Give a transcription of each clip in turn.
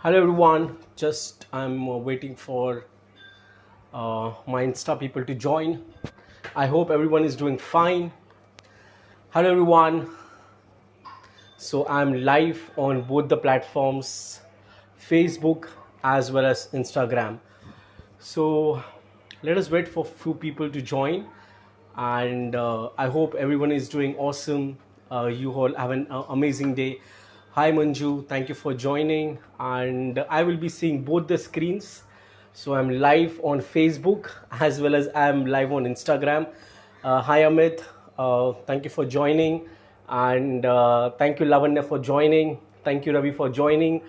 Hello everyone. Just I'm waiting for my Insta people to join. I hope everyone is doing fine. Hello everyone. So I'm live on both the platforms, Facebook as well as Instagram. So let us wait for few people to join, and I hope everyone is doing awesome. You all have an amazing day. Hi Manju, thank you for joining, and I will be seeing both the screens. So I'm live on Facebook as well as I'm live on Instagram. Hi Amit, thank you for joining, and thank you Lavanya for joining. Thank you Ravi for joining.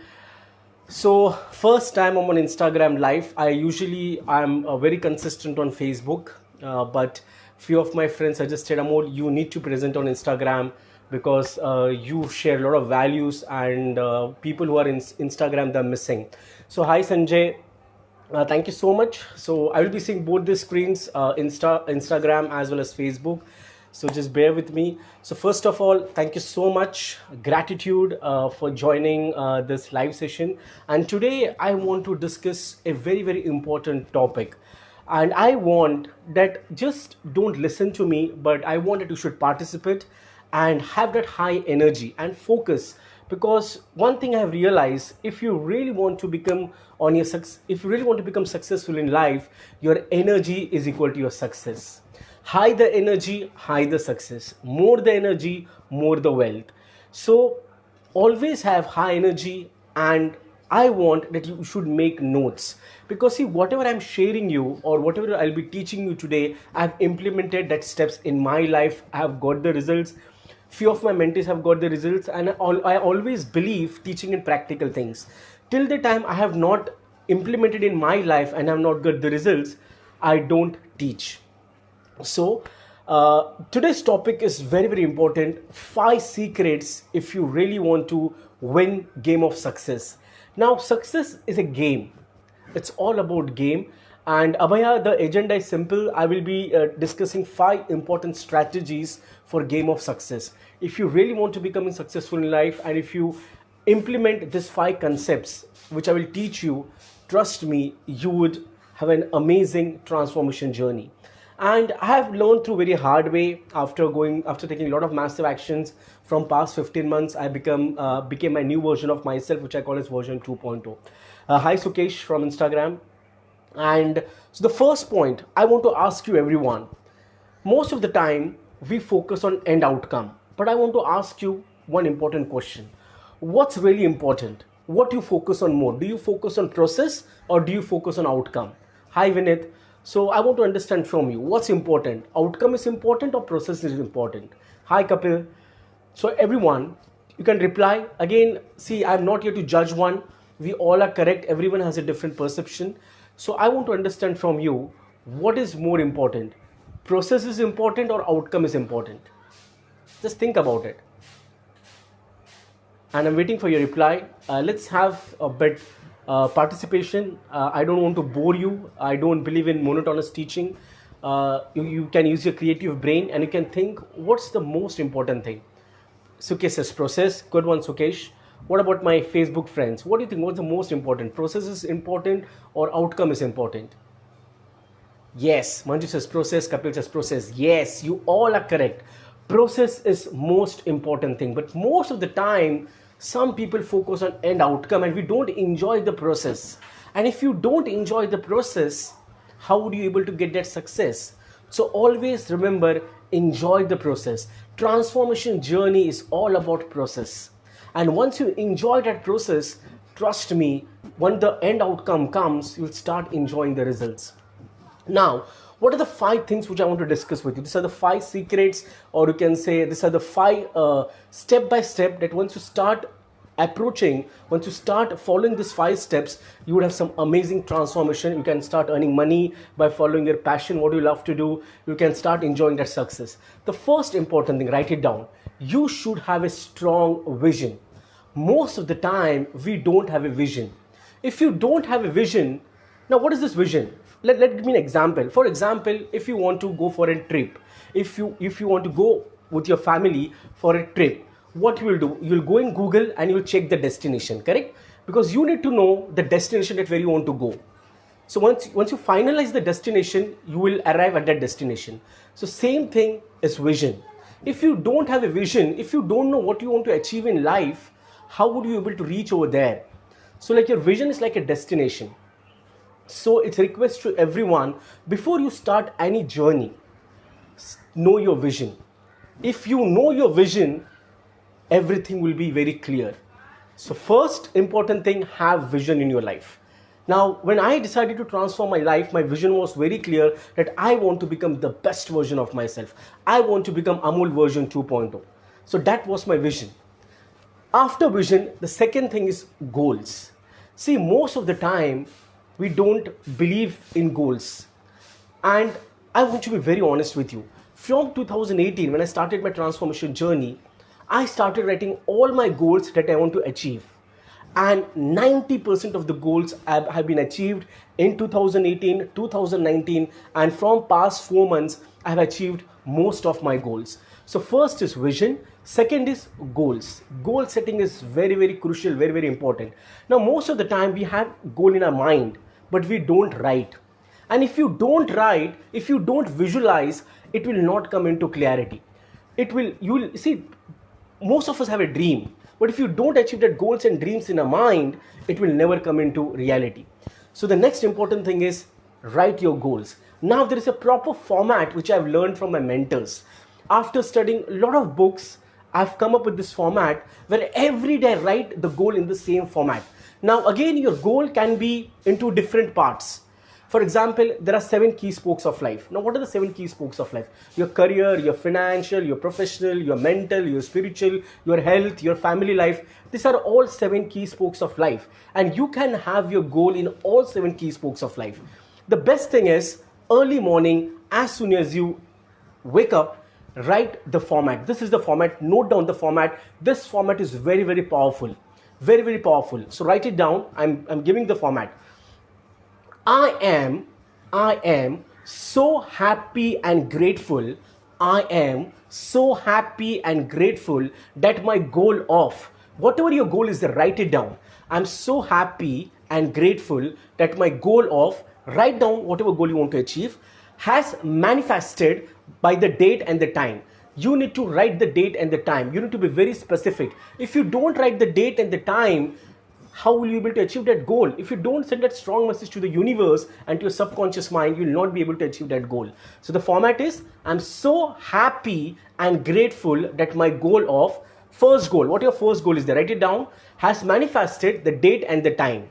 So first time I'm on Instagram live. I'm very consistent on Facebook, but few of my friends suggested, Amol, you need to present on Instagram because you share a lot of values, and people who are in Instagram, they're missing. So hi Sanjay, thank you so much. So I will be seeing both the screens, Instagram as well as Facebook. So just bear with me. So first of all, thank you so much. Gratitude for joining this live session. And today I want to discuss a very important topic. And I want that just don't listen to me, but I want that you should participate and have that high energy and focus, because one thing I have realized, if you really want to become if you really want to become successful in life, your energy is equal to your success. High the energy, high the success. More the energy, more the wealth. So always have high energy, and I want that you should make notes, because see, whatever I'm sharing you or whatever I'll be teaching you today, I've implemented that steps in my life. I have got the results. Few of my mentees have got the results, and I always believe teaching in practical things. Till the time I have not implemented in my life and have not got the results, I don't teach. So today's topic is very important. Five secrets if you really want to win game of success. Now success is a game. It's all about game. And Abhaya, the agenda is simple. I will be discussing five important strategies for game of success. If you really want to become successful in life, and if you implement these five concepts which I will teach you, trust me, you would have an amazing transformation journey. And I have learned through very hard way. After taking a lot of massive actions from past 15 months, I became a new version of myself, which I call as version 2.0. Hi Sukesh from Instagram. And so the first point I want to ask you, everyone, most of the time we focus on end outcome, but I want to ask you one important question. What's really important? What do you focus on more? Do you focus on process or do you focus on outcome? Hi Vinith. So I want to understand from you, what's important? Outcome is important or process is important? Hi Kapil. So everyone, you can reply. Again, see, I'm not here to judge one. We all are correct. Everyone has a different perception. So I want to understand from you, what is more important? Process is important or outcome is important? Just think about it. And I'm waiting for your reply. Let's have a bit participation. I don't want to bore you. I don't believe in monotonous teaching. You can use your creative brain and you can think, what's the most important thing? Sukesh says process. Good one, Sukesh. What about my Facebook friends? What do you think? What's the most important? Process is important or outcome is important? Yes, Manju says process, Kapil says process. Yes, you all are correct. Process is most important thing, but most of the time, some people focus on end outcome and we don't enjoy the process. And if you don't enjoy the process, how would you able to get that success? So always remember, enjoy the process. Transformation journey is all about process. And once you enjoy that process, trust me, when the end outcome comes, you'll start enjoying the results. Now, what are the five things which I want to discuss with you? These are the five secrets, or you can say these are the five step by step that once you start once you start following these five steps, you would have some amazing transformation. You can start earning money by following your passion, what you love to do. You can start enjoying that success. The first important thing, write it down. You should have a strong vision. Most of the time, we don't have a vision. If you don't have a vision, now what is this vision? Let give me an example. For example, if you want to go for a trip, if you want to go with your family for a trip, what you will do, you will go in Google and you will check the destination, correct? Because you need to know the destination at where you want to go. So once you finalize the destination, you will arrive at that destination. So same thing is vision. If you don't have a vision, if you don't know what you want to achieve in life, how would you be able to reach over there? So like your vision is like a destination. So it's a request to everyone, before you start any journey, know your vision. If you know your vision, everything will be very clear. So first important thing, have vision in your life. Now, when I decided to transform my life, my vision was very clear that I want to become the best version of myself. I want to become Amol version 2.0. So that was my vision. After vision, the second thing is goals. See, most of the time, we don't believe in goals. And I want to be very honest with you. From 2018, when I started my transformation journey, I started writing all my goals that I want to achieve. And 90% of the goals have been achieved in 2018, 2019, and from past 4 months, I have achieved most of my goals. So first is vision, second is goals. Goal setting is very, very crucial, very, very important. Now, most of the time we have goal in our mind, but we don't write. And if you don't write, if you don't visualize, it will not come into clarity. You will see, most of us have a dream, but if you don't achieve that goals and dreams in a mind, it will never come into reality. So the next important thing is write your goals. Now there is a proper format which I've learned from my mentors. After studying a lot of books, I've come up with this format where every day I write the goal in the same format. Now again, your goal can be into different parts. For example, there are 7 key spokes of life. Now, what are the 7 key spokes of life? Your career, your financial, your professional, your mental, your spiritual, your health, your family life. These are all 7 key spokes of life. And you can have your goal in all 7 key spokes of life. The best thing is, early morning, as soon as you wake up, write the format. This is the format. Note down the format. This format is very, very powerful. Very, very powerful. So write it down. I'm giving the format. I am so happy and grateful. I am so happy and grateful that my goal of, whatever your goal is, write it down. I'm so happy and grateful that my goal of, write down whatever goal you want to achieve, has manifested by the date and the time. You need to write the date and the time. You need to be very specific. If you don't write the date and the time, how will you be able to achieve that goal? If you don't send that strong message to the universe and to your subconscious mind, you will not be able to achieve that goal. So the format is, I'm so happy and grateful that my goal of, first goal, what your first goal is there, write it down, has manifested the date and the time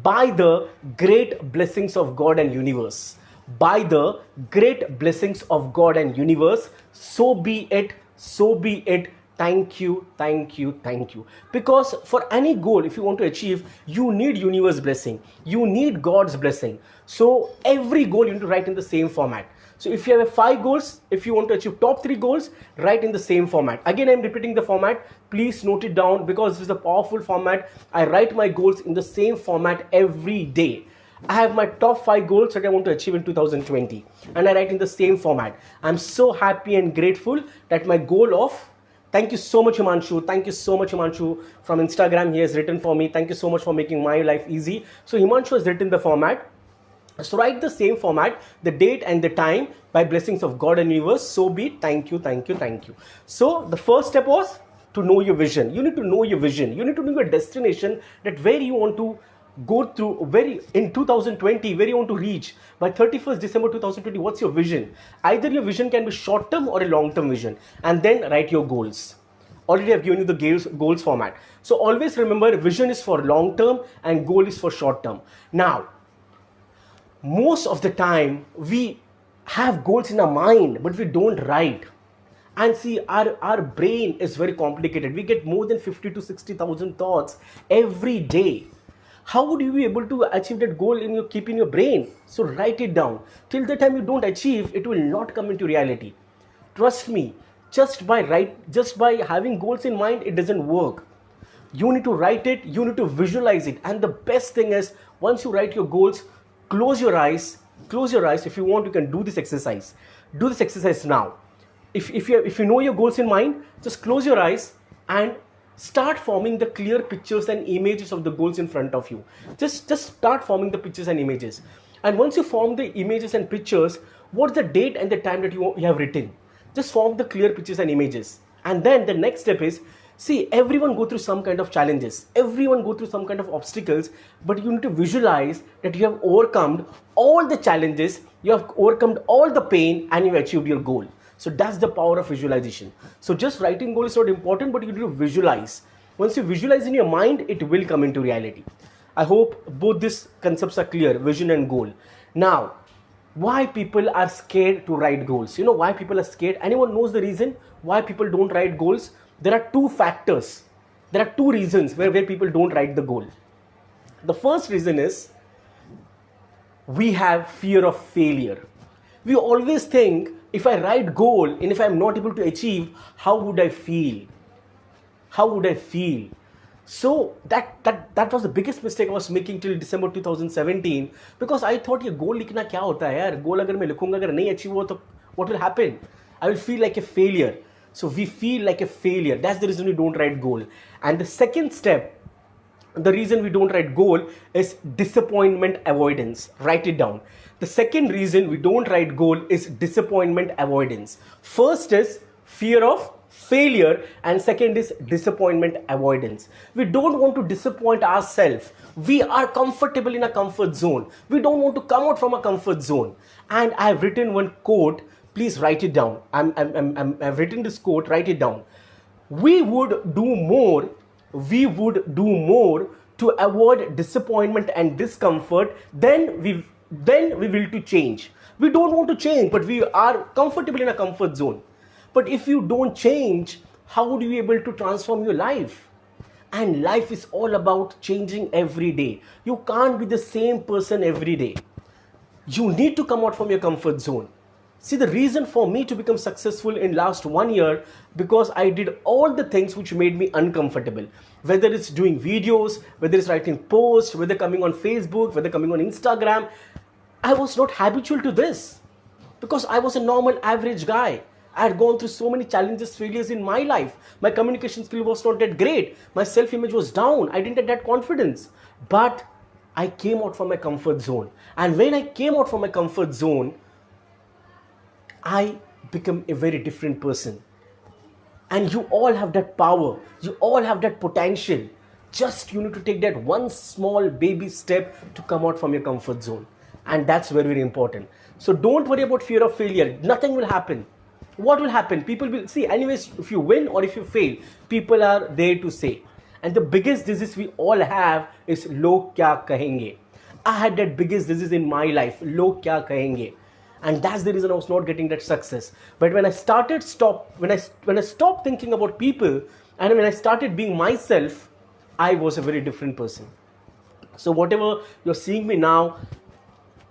by the great blessings of God and universe. By the great blessings of God and universe, so be it, so be it. Thank you, thank you, thank you. Because for any goal, if you want to achieve, you need universe blessing. You need God's blessing. So every goal you need to write in the same format. So if you have 5 goals, if you want to achieve top 3 goals, write in the same format. Again, I'm repeating the format. Please note it down because this is a powerful format. I write my goals in the same format every day. I have my top 5 goals that I want to achieve in 2020. And I write in the same format. I'm so happy and grateful that my goal of, thank you so much, Himanshu. Thank you so much, Himanshu. From Instagram, he has written for me. Thank you so much for making my life easy. So Himanshu has written the format. So write the same format, the date and the time, by blessings of God and universe. So be it. Thank you, thank you, thank you. So the first step was to know your vision. You need to know your vision. You need to know your destination, that where you want to go through, in 2020, where you want to reach. By 31st December 2020, what's your vision? Either your vision can be short-term or a long-term vision. And then write your goals. Already I've given you the goals format. So always remember, vision is for long-term and goal is for short-term. Now, most of the time, we have goals in our mind, but we don't write. And see, our brain is very complicated. We get more than 50 to 60,000 thoughts every day. How would you be able to achieve that goal keep in your brain? So write it down. Till the time you don't achieve, it will not come into reality. Trust me, just by having goals in mind, it doesn't work. You need to write it, you need to visualize it. And the best thing is, once you write your goals, close your eyes. If you want, you can do this exercise. Do this exercise now. If you know your goals in mind, just close your eyes and start forming the clear pictures and images of the goals in front of you. Just start forming the pictures and images. And once you form the images and pictures, what's the date and the time that you have written? Just form the clear pictures and images. And then the next step is, see, everyone go through some kind of challenges, everyone go through some kind of obstacles, but you need to visualize that you have overcome all the challenges, you have overcome all the pain, and you achieved your goal. So that's the power of visualization. So just writing goal is not important, but you need to visualize. Once you visualize in your mind, it will come into reality. I hope both these concepts are clear, vision and goal. Now, why people are scared to write goals? You know why people are scared? Anyone knows the reason why people don't write goals? There are two factors. There are two reasons where people don't write the goal. The first reason is we have fear of failure. We always think, if I write goal and if I'm not able to achieve, how would I feel? How would I feel? So that was the biggest mistake I was making till December 2017, because I thought ये goal लिखना क्या होता है यार, goal अगर मैं लिखूंगा अगर नहीं achieve हुआ तो what will happen? I will feel like a failure. So we feel like a failure. That's the reason we don't write goal. And the second step, the reason we don't write goal is disappointment avoidance. Write it down. The second reason we don't write goal is disappointment avoidance. First is fear of failure, and second is disappointment avoidance. We don't want to disappoint ourselves. We are comfortable in a comfort zone. We don't want to come out from a comfort zone. And I have written one quote. Please write it down. I've written this quote. Write it down. We would do more to avoid disappointment and discomfort than we will to change. We don't want to change, but we are comfortable in a comfort zone. But if you don't change, how would you be able to transform your life? And life is all about changing every day. You can't be the same person every day. You need to come out from your comfort zone. See, the reason for me to become successful in last 1 year, because I did all the things which made me uncomfortable. Whether it's doing videos, whether it's writing posts, whether coming on Facebook, whether coming on Instagram, I was not habitual to this because I was a normal average guy. I had gone through so many challenges, failures in my life. My communication skill was not that great. My self-image was down. I didn't have that confidence. But I came out from my comfort zone. And when I came out from my comfort zone, I become a very different person. And you all have that power. You all have that potential. Just you need to take that one small baby step to come out from your comfort zone. And that's very, very important. So don't worry about fear of failure. Nothing will happen. What will happen? People will see. Anyways, if you win or if you fail, people are there to say. And the biggest disease we all have is log kya kahenge. I had that biggest disease in my life. Log kya kahenge. And that's the reason I was not getting that success. But when I stopped thinking about people, and when I started being myself, I was a very different person. So whatever you're seeing me now,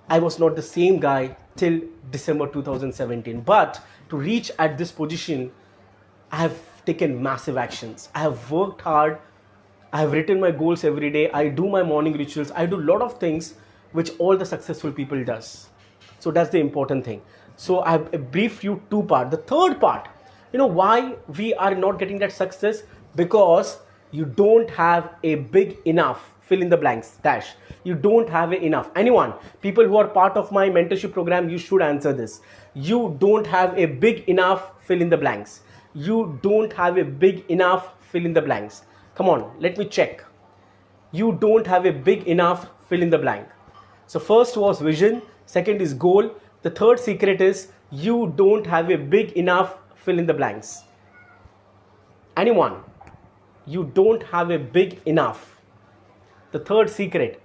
I was not the same guy till December 2017. But to reach at this position, I have taken massive actions. I have worked hard. I have written my goals every day. I do my morning rituals. I do a lot of things which all the successful people does. So that's the important thing. So I have briefed you two parts. The third part, why we are not getting that success? Because you don't have a big enough, fill in the blanks, dash. You don't have enough. Anyone, people who are part of my mentorship program, you should answer this. You don't have a big enough, fill in the blanks. You don't have a big enough, fill in the blanks. Come on, let me check. You don't have a big enough, fill in the blank. So first was vision. Second is goal. The third secret is you don't have a big enough, fill in the blanks. Anyone? You don't have a big enough. The third secret.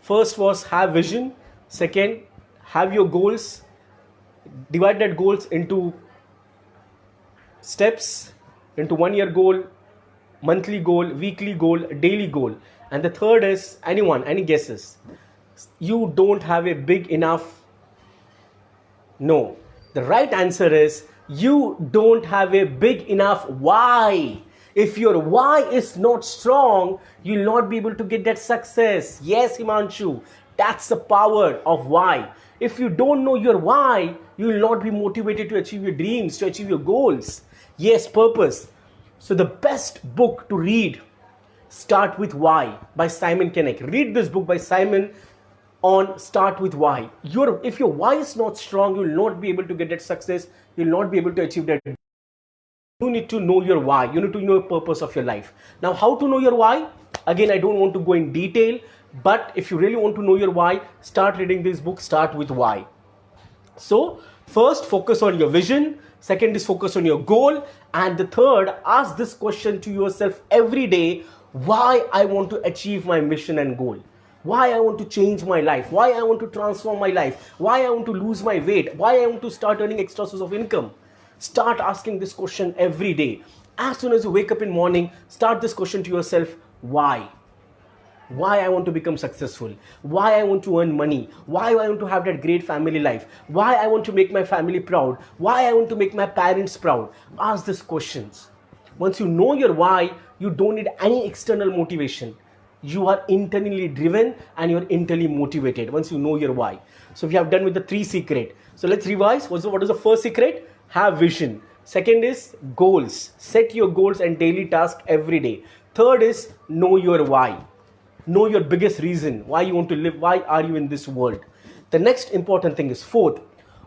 First was have vision. Second, have your goals. Divide that goals into steps, into 1 year goal, monthly goal, weekly goal, daily goal. And the third is anyone, any guesses? You don't have a big enough. No. The right answer is you don't have a big enough why. If your why is not strong, you will not be able to get that success. Yes, Himanshu, that's the power of why. If you don't know your why, you will not be motivated to achieve your dreams, to achieve your goals. Yes, purpose. So the best book to read, Start with Why by Simon Sinek. Read this book by Simon on Start with Why. If your why is not strong, you will not be able to get that success. You will not be able to achieve that. You need to know your why. You need to know the purpose of your life. Now, how to know your why? Again, I don't want to go in detail, but if you really want to know your why, start reading this book, Start with Why. So, first, focus on your vision. Second is focus on your goal. And the third, ask this question to yourself every day: why I want to achieve my mission and goal? Why I want to change my life? Why I want to transform my life? Why I want to lose my weight? Why I want to start earning extra source of income? Start asking this question every day. As soon as you wake up in the morning, start this question to yourself: why? Why I want to become successful, why I want to earn money, why I want to have that great family life, why I want to make my family proud, why I want to make my parents proud. Ask these questions. Once you know your why, you don't need any external motivation. You are internally driven and you're internally motivated once you know your why. So we have done with the 3 secret. So let's revise. What is the first secret? Have vision. Second is goals. Set your goals and daily task every day. Third is know your why. Know your biggest reason why you want to live, why are you in this world. The next important thing is fourth.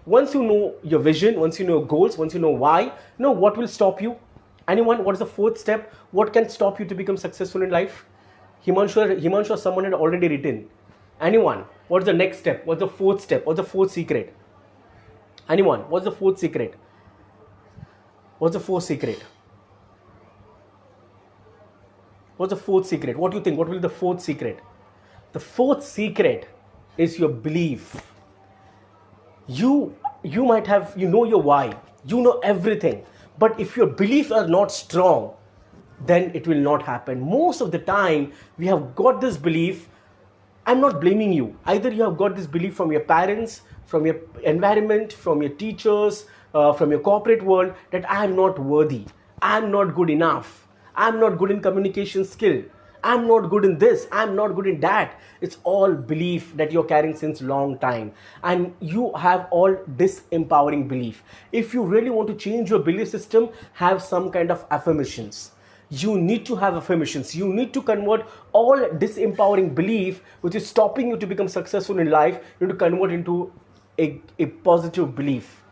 Once you know your vision, once you know your goals, once you know why, you know what will stop you. Anyone? What is the fourth step? What can stop you to become successful in life? Himanshu, someone had already written. Anyone? What's the next step? What's the fourth step? What's the fourth secret? Anyone? What's the fourth secret? What's the fourth secret? What's the fourth secret? What do you think? What will be the fourth secret? The fourth secret is your belief. You might have, you know your why. You know everything. But if your beliefs are not strong, then it will not happen. Most of the time, we have got this belief. I'm not blaming you. Either you have got this belief from your parents, from your environment, from your teachers, from your corporate world, that I am not worthy. I am not good enough. I'm not good in communication skill. I'm not good in this. I'm not good in that. It's all belief that you're carrying since long time. And you have all disempowering belief. If you really want to change your belief system, have some kind of affirmations. You need to have affirmations. You need to convert all disempowering belief, which is stopping you to become successful in life, you need to convert into a positive belief.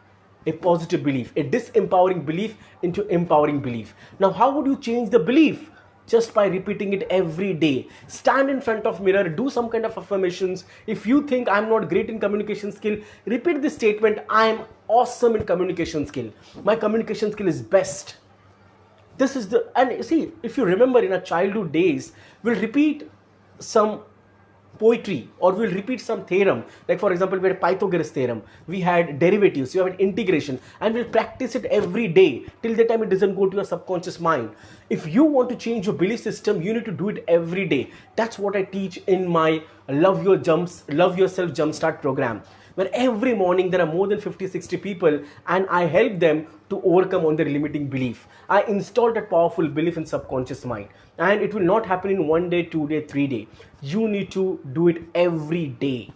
A positive belief, a disempowering belief into empowering belief. Now, how would you change the belief? Just by repeating it every day. Stand in front of mirror, do some kind of affirmations. If you think I'm not great in communication skill, repeat this statement: I'm awesome in communication skill. My communication skill is best. This is the, and see, if you remember in our childhood days, we'll repeat some poetry or we'll repeat some theorem. Like for example, we had Pythagoras theorem, we had derivatives, you have integration, and we'll practice it every day till the time it doesn't go to your subconscious mind. If you want to change your belief system, you need to do it every day. That's what I teach in my Love Yourself Jumpstart program, where every morning there are more than 50-60 people and I help them to overcome on their limiting belief. I install that powerful belief in subconscious mind, and it will not happen in 1 day, 2 day, 3 day. You need to do it every day.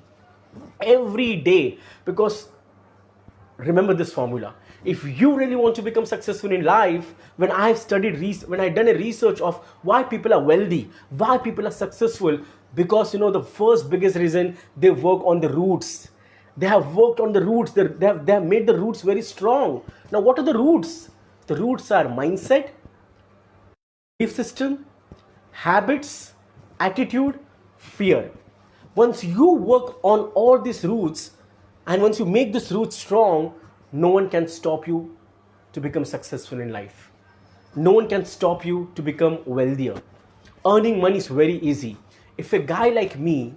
Every day. Because remember this formula. If you really want to become successful in life, when I've done a research of why people are wealthy, why people are successful, because the first biggest reason, they work on the roots. They have worked on the roots. They have made the roots very strong. Now, what are the roots? The roots are mindset, belief system, habits, attitude, fear. Once you work on all these roots, and once you make this root strong, no one can stop you to become successful in life. No one can stop you to become wealthier. Earning money is very easy. If a guy like me,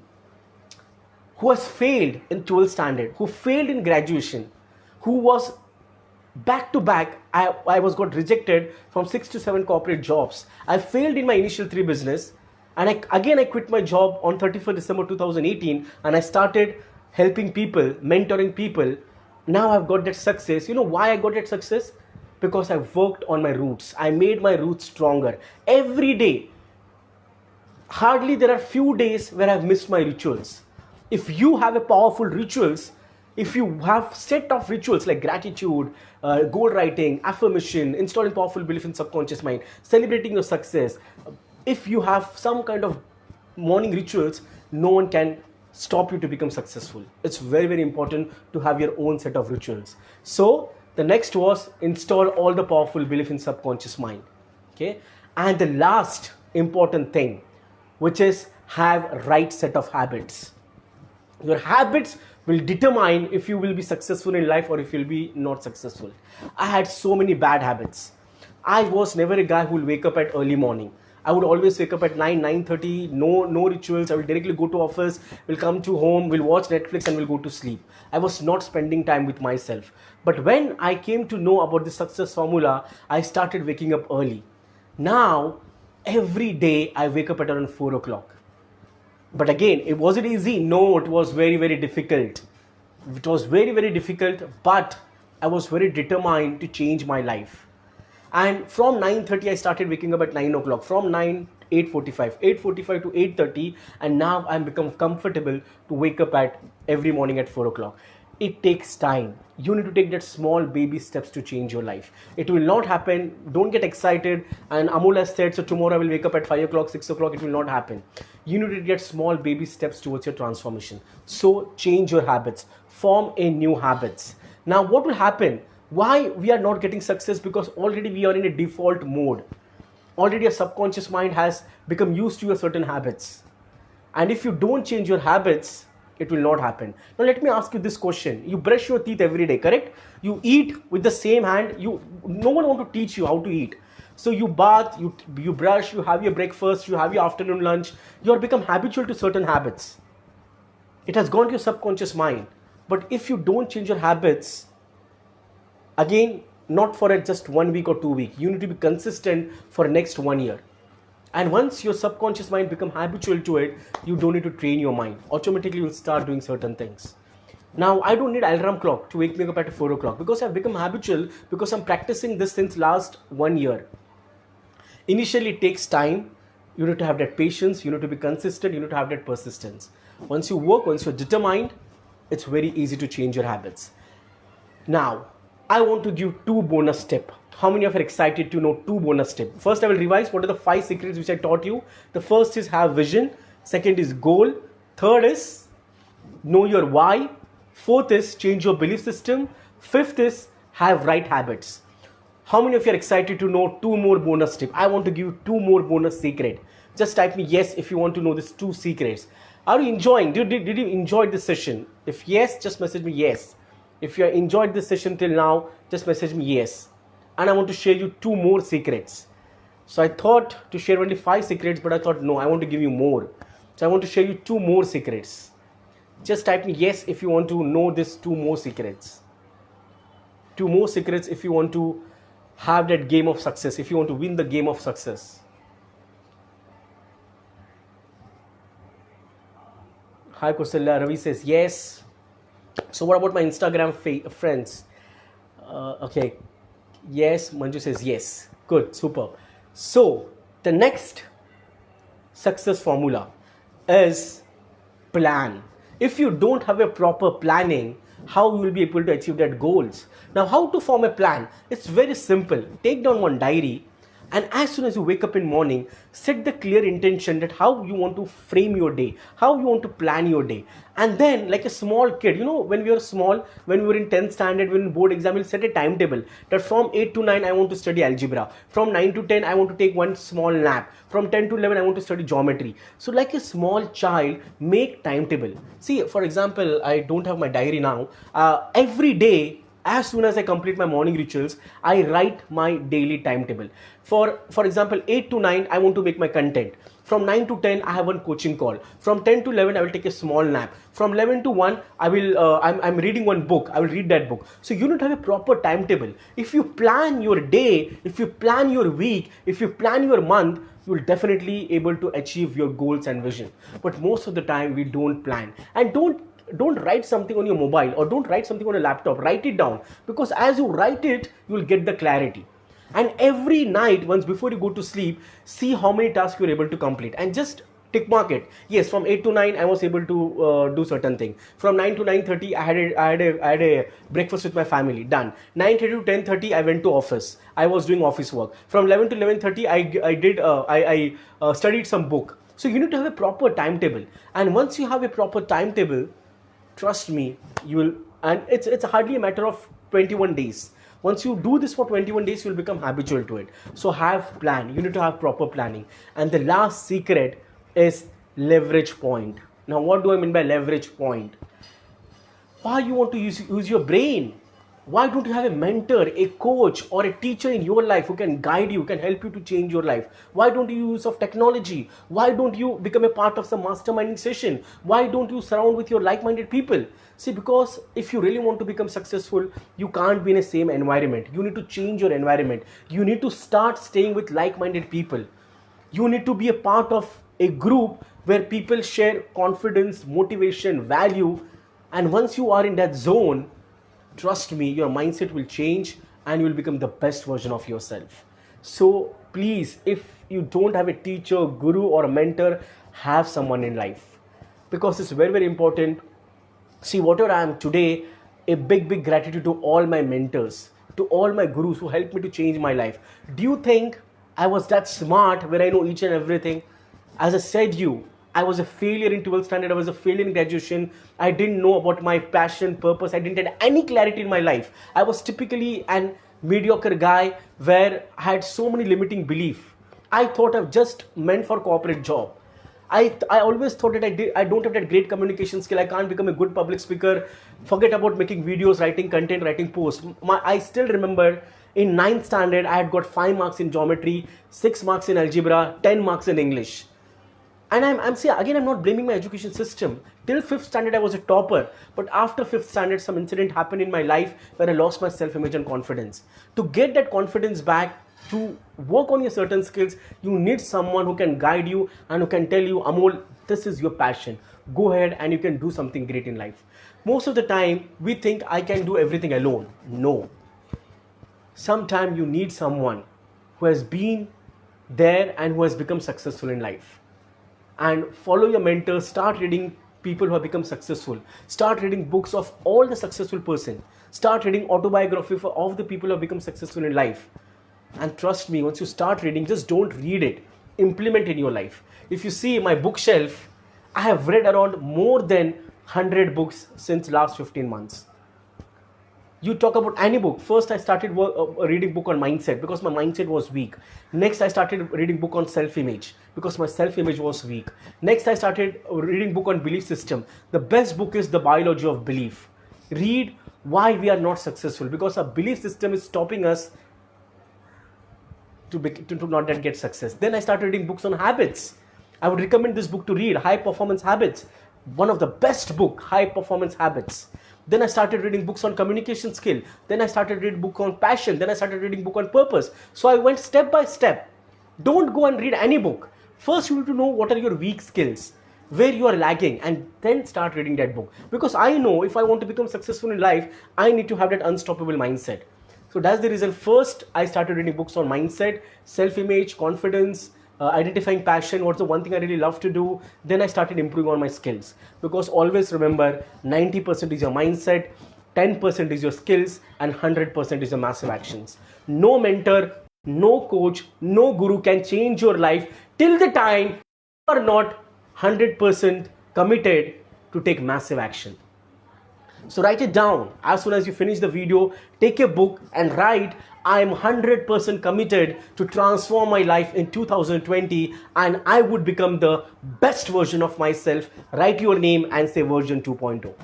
who has failed in 12th standard, who failed in graduation, who was back to back, I got rejected from 6 to 7 corporate jobs. I failed in my initial 3 business, and I quit my job on 31st December 2018, and I started helping people, mentoring people. Now I've got that success. You know why I got that success? Because I worked on my roots. I made my roots stronger. Every day, hardly there are few days where I've missed my rituals. If you have a powerful rituals, If you have set of rituals like gratitude, goal writing, affirmation, installing powerful belief in subconscious mind, celebrating your success, if you have some kind of morning rituals, no one can stop you to become successful. It's very, very important to have your own set of rituals. So the next was install all the powerful belief in subconscious mind. Okay, and the last important thing, which is have right set of habits. Your habits will determine if you will be successful in life or if you'll be not successful. I had so many bad habits. I was never a guy who will wake up at early morning. I would always wake up at 9, 9:30, no rituals. I will directly go to office, will come to home, will watch Netflix and will go to sleep. I was not spending time with myself. But when I came to know about the success formula, I started waking up early. Now, every day I wake up at around 4 o'clock. But again, was it easy? No, it was very, very difficult. It was very, very difficult, but I was very determined to change my life. And from 9:30, I started waking up at 9 o'clock. From 9, 8:45, 8:45 to 8:30, and now I'm become comfortable to wake up at every morning at 4 o'clock. It takes time. You need to take that small baby steps to change your life. It will not happen. Don't get excited. And Amol has said, so tomorrow I will wake up at 5 o'clock, 6 o'clock. It will not happen. You need to get small baby steps towards your transformation. So change your habits. Form a new habits. Now what will happen? Why we are not getting success? Because already we are in a default mode. Already your subconscious mind has become used to your certain habits. And if you don't change your habits, it will not happen. Now let me ask you this question. You brush your teeth every day, correct? You eat with the same hand. No one want to teach you how to eat. So you bath, you brush, you have your breakfast, you have your afternoon lunch. You are become habitual to certain habits. It has gone to your subconscious mind. But if you don't change your habits, again, not for just 1 week or 2 weeks. You need to be consistent for next 1 year. And once your subconscious mind become habitual to it, you don't need to train your mind. Automatically, you'll start doing certain things. Now, I don't need alarm clock to wake me up at 4 o'clock because I've become habitual because I'm practicing this since last 1 year. Initially, it takes time. You need to have that patience. You need to be consistent. You need to have that persistence. Once you work, once you're determined, it's very easy to change your habits. Now, I want to give 2 bonus tips. How many of you are excited to know 2 bonus tips? First, I will revise what are the 5 secrets which I taught you. The first is have vision. Second is goal. Third is know your why. Fourth is change your belief system. Fifth is have right habits. How many of you are excited to know 2 more bonus tips? I want to give 2 more bonus secrets. Just type me yes if you want to know these 2 secrets. Are you enjoying? Did you enjoy this session? If yes, just message me yes. If you enjoyed this session till now, just message me yes. And I want to share you 2 more secrets. So I thought to share only 5 secrets, but I thought no, I want to give you more. So I want to share you 2 more secrets. Just type me yes if you want to know these 2 more secrets. 2 more secrets if you want to have that game of success, if you want to win the game of success. Hi Kusala, Ravi says yes. So what about my Instagram friends? Okay. Yes, Manju says yes. Good, super. So the next success formula is plan. If you don't have a proper planning, how you will be able to achieve that goals? Now, how to form a plan? It's very simple. Take down one diary, and as soon as you wake up in morning, set the clear intention that how you want to frame your day, how you want to plan your day. And then like a small kid, when we were small, when we were in 10th standard, when board exam, we'll set a timetable that from 8 to 9, I want to study algebra. From 9 to 10, I want to take one small nap. From 10 to 11, I want to study geometry. So like a small child, make timetable. See, for example, I don't have my diary now. Every day, as soon as I complete my morning rituals, I write my daily timetable. For example, 8 to 9, I want to make my content. From 9 to 10, I have one coaching call. From 10 to 11, I will take a small nap. From 11 to 1, I'm reading one book. I will read that book. So you need to have a proper timetable. If you plan your day, if you plan your week, if you plan your month, you will definitely able to achieve your goals and vision. But most of the time, we don't plan. And don't write something on your mobile or don't write something on a laptop. Write it down, because as you write it, you will get the clarity. And every night, once before you go to sleep, see how many tasks you're able to complete and just tick mark it. Yes, from 8 to 9 I was able to do certain thing. From 9 to 9:30 I had a breakfast with my family, done. 9:30 to 10:30 I went to office, I was doing office work. From 11 to 11:30 I studied some book. So you need to have a proper timetable, and once you have a proper timetable, trust me, you will. And it's hardly a matter of 21 days. Once you do this for 21 days, you'll become habitual to it. So have plan. You need to have proper planning. And the last secret is leverage point. Now what do I mean by leverage point? Why you want to use your brain? Why don't you have a mentor, a coach, or a teacher in your life who can guide you, can help you to change your life? Why don't you use of technology? Why don't you become a part of some masterminding session? Why don't you surround with your like-minded people? See, because if you really want to become successful, you can't be in the same environment. You need to change your environment. You need to start staying with like-minded people. You need to be a part of a group where people share confidence, motivation, value. And once you are in that zone, trust me, your mindset will change and you will become the best version of yourself. So please, if you don't have a teacher, guru, or a mentor, have someone in life, because it's very, very important. See, whatever I am today, a big gratitude to all my mentors, to all my gurus who helped me to change my life. Do you think I was that smart where I know each and everything? As I said you, I was a failure in 12th standard, I was a failure in graduation. I didn't know about my passion, purpose. I didn't have any clarity in my life. I was typically an mediocre guy where I had so many limiting beliefs. I thought I'm just meant for corporate job. I always thought that I don't have that great communication skill. I can't become a good public speaker. Forget about making videos, writing content, writing posts. I still remember in 9th standard, I had got 5 marks in geometry, 6 marks in algebra, 10 marks in English. And I'm saying, again, I'm not blaming my education system. Till 5th standard, I was a topper. But after 5th standard, some incident happened in my life where I lost my self-image and confidence. To get that confidence back, to work on your certain skills, you need someone who can guide you and who can tell you, Amol, this is your passion. Go ahead and you can do something great in life. Most of the time, we think I can do everything alone. No. Sometimes you need someone who has been there and who has become successful in life. And follow your mentors, start reading people who have become successful. Start reading books of all the successful person. Start reading autobiography of the people who have become successful in life. And trust me, once you start reading, just don't read it. Implement in your life. If you see my bookshelf, I have read around more than 100 books since last 15 months. You talk about any book. First, I started reading book on mindset because my mindset was weak. Next, I started reading book on self-image because my self-image was weak. Next, I started reading book on belief system. The best book is The Biology of Belief. Read why we are not successful, because our belief system is stopping us to not get success. Then I started reading books on habits. I would recommend this book to read, High Performance Habits. One of the best book, High Performance Habits. Then I started reading books on communication skill. Then I started reading book on passion. Then I started reading book on purpose. So I went step by step. Don't go and read any book. First, you need to know what are your weak skills, where you are lagging, and then start reading that book. Because I know if I want to become successful in life, I need to have that unstoppable mindset. So that's the reason first I started reading books on mindset, self-image, confidence, identifying passion, what's the one thing I really love to do. Then I started improving on my skills. Because always remember, 90% is your mindset, 10% is your skills, and 100% is your massive actions. No mentor, no coach, no guru can change your life till the time you are not 100% committed to take massive action. So write it down. As soon as you finish the video, take a book and write, I am 100% committed to transform my life in 2020 and I would become the best version of myself. Write your name and say version 2.0.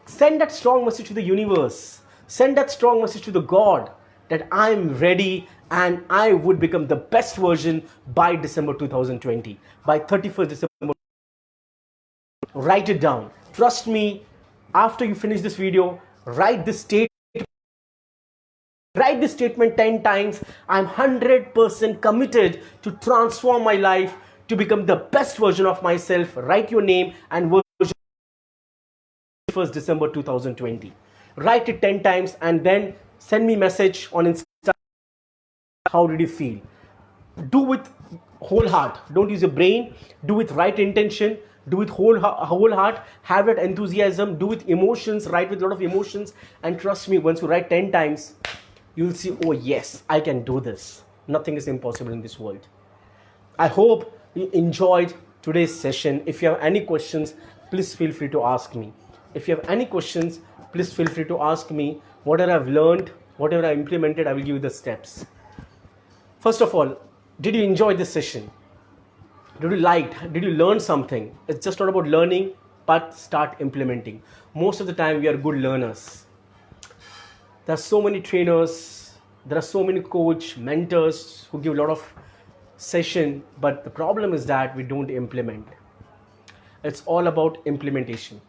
Send that strong message to the universe. Send that strong message to the God that I am ready and I would become the best version by December 2020. By 31st December. Write it down. Trust me, after you finish this video, write this statement 10 times. I'm 100% committed to transform my life to become the best version of myself. Write your name and version 1st December 2020. Write it 10 times and then send me message on Instagram. How did you feel? Do with whole heart. Don't use your brain. Do with right intention. Do with whole heart. Have that enthusiasm. Do with emotions. Write with a lot of emotions. And trust me, once you write 10 times, you'll see, oh yes, I can do this. Nothing is impossible in this world. I hope you enjoyed today's session. If you have any questions, please feel free to ask me. If you have any questions, please feel free to ask me. Whatever I've learned, whatever I implemented, I will give you the steps. First of all, did you enjoy this session? Did you like? Did you learn something? It's just not about learning, but start implementing. Most of the time, we are good learners. There are so many trainers, there are so many coach, mentors who give a lot of session, but the problem is that we don't implement. It's all about implementation.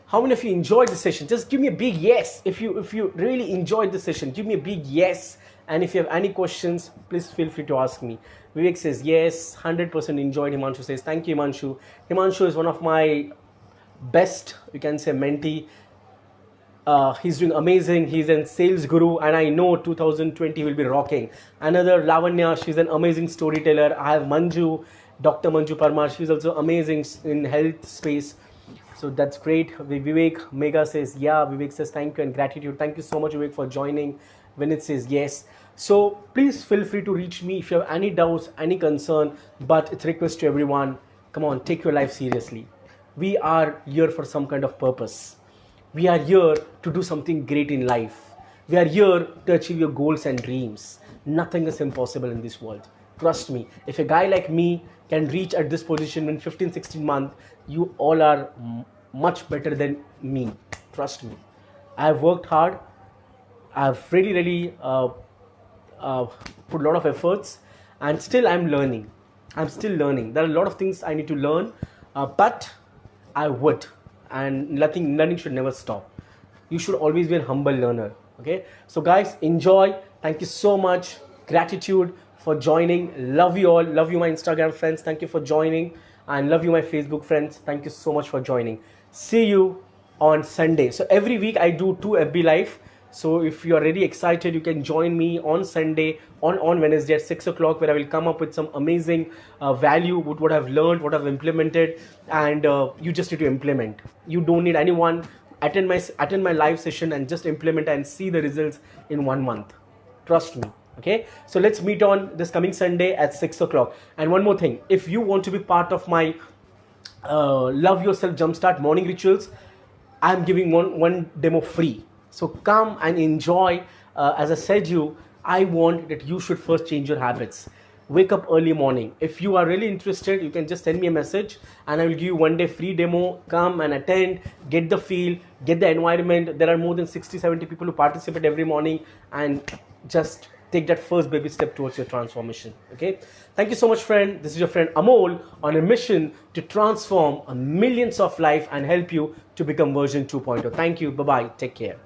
How many of you enjoyed the session? Just give me a big yes. If you really enjoyed the session, give me a big yes. And if you have any questions, please feel free to ask me. Vivek says yes, 100% enjoyed. Himanshu says thank you, Himanshu. Himanshu is one of my best, you can say, mentee. He's doing amazing. He's a sales guru, and I know 2020 will be rocking. Another Lavanya, she's an amazing storyteller. I have Manju, Dr. Manju Parmar. She's also amazing in health space. So that's great. Vivek Mega says yeah. Vivek says thank you and gratitude. Thank you so much, Vivek, for joining. When it says yes, so please feel free to reach me if you have any doubts, any concern. But it's a request to everyone, come on, take your life seriously. We are here for some kind of purpose. We are here to do something great in life. We are here to achieve your goals and dreams. Nothing is impossible in this world. Trust me, if a guy like me can reach at this position in 15-16 months, you all are much better than me. Trust me. I have worked hard. I've really put a lot of efforts, and still I'm learning. I'm still learning. There are a lot of things I need to learn, but I would. And learning should never stop. You should always be a humble learner. Okay. So guys, enjoy. Thank you so much. Gratitude for joining. Love you all. Love you, my Instagram friends. Thank you for joining, and love you, my Facebook friends. Thank you so much for joining. See you on Sunday. So every week I do 2 FB live. So if you are really excited, you can join me on Sunday, on Wednesday at 6 o'clock, where I will come up with some amazing value with what I've learned, what I've implemented, and you just need to implement. You don't need anyone. Attend my live session and just implement and see the results in 1 month. Trust me. Okay. So let's meet on this coming Sunday at 6 o'clock. And one more thing, if you want to be part of my Love Yourself Jumpstart morning rituals, I'm giving one demo free. So come and enjoy. As I said I want that you should first change your habits. Wake up early morning. If you are really interested, you can just send me a message and I will give you 1 day free demo. Come and attend, get the feel, get the environment. There are more than 60-70 people who participate every morning, and just take that first baby step towards your transformation. Okay. Thank you so much, friend. This is your friend Amol on a mission to transform millions of lives and help you to become version 2.0. Thank you. Bye-bye. Take care.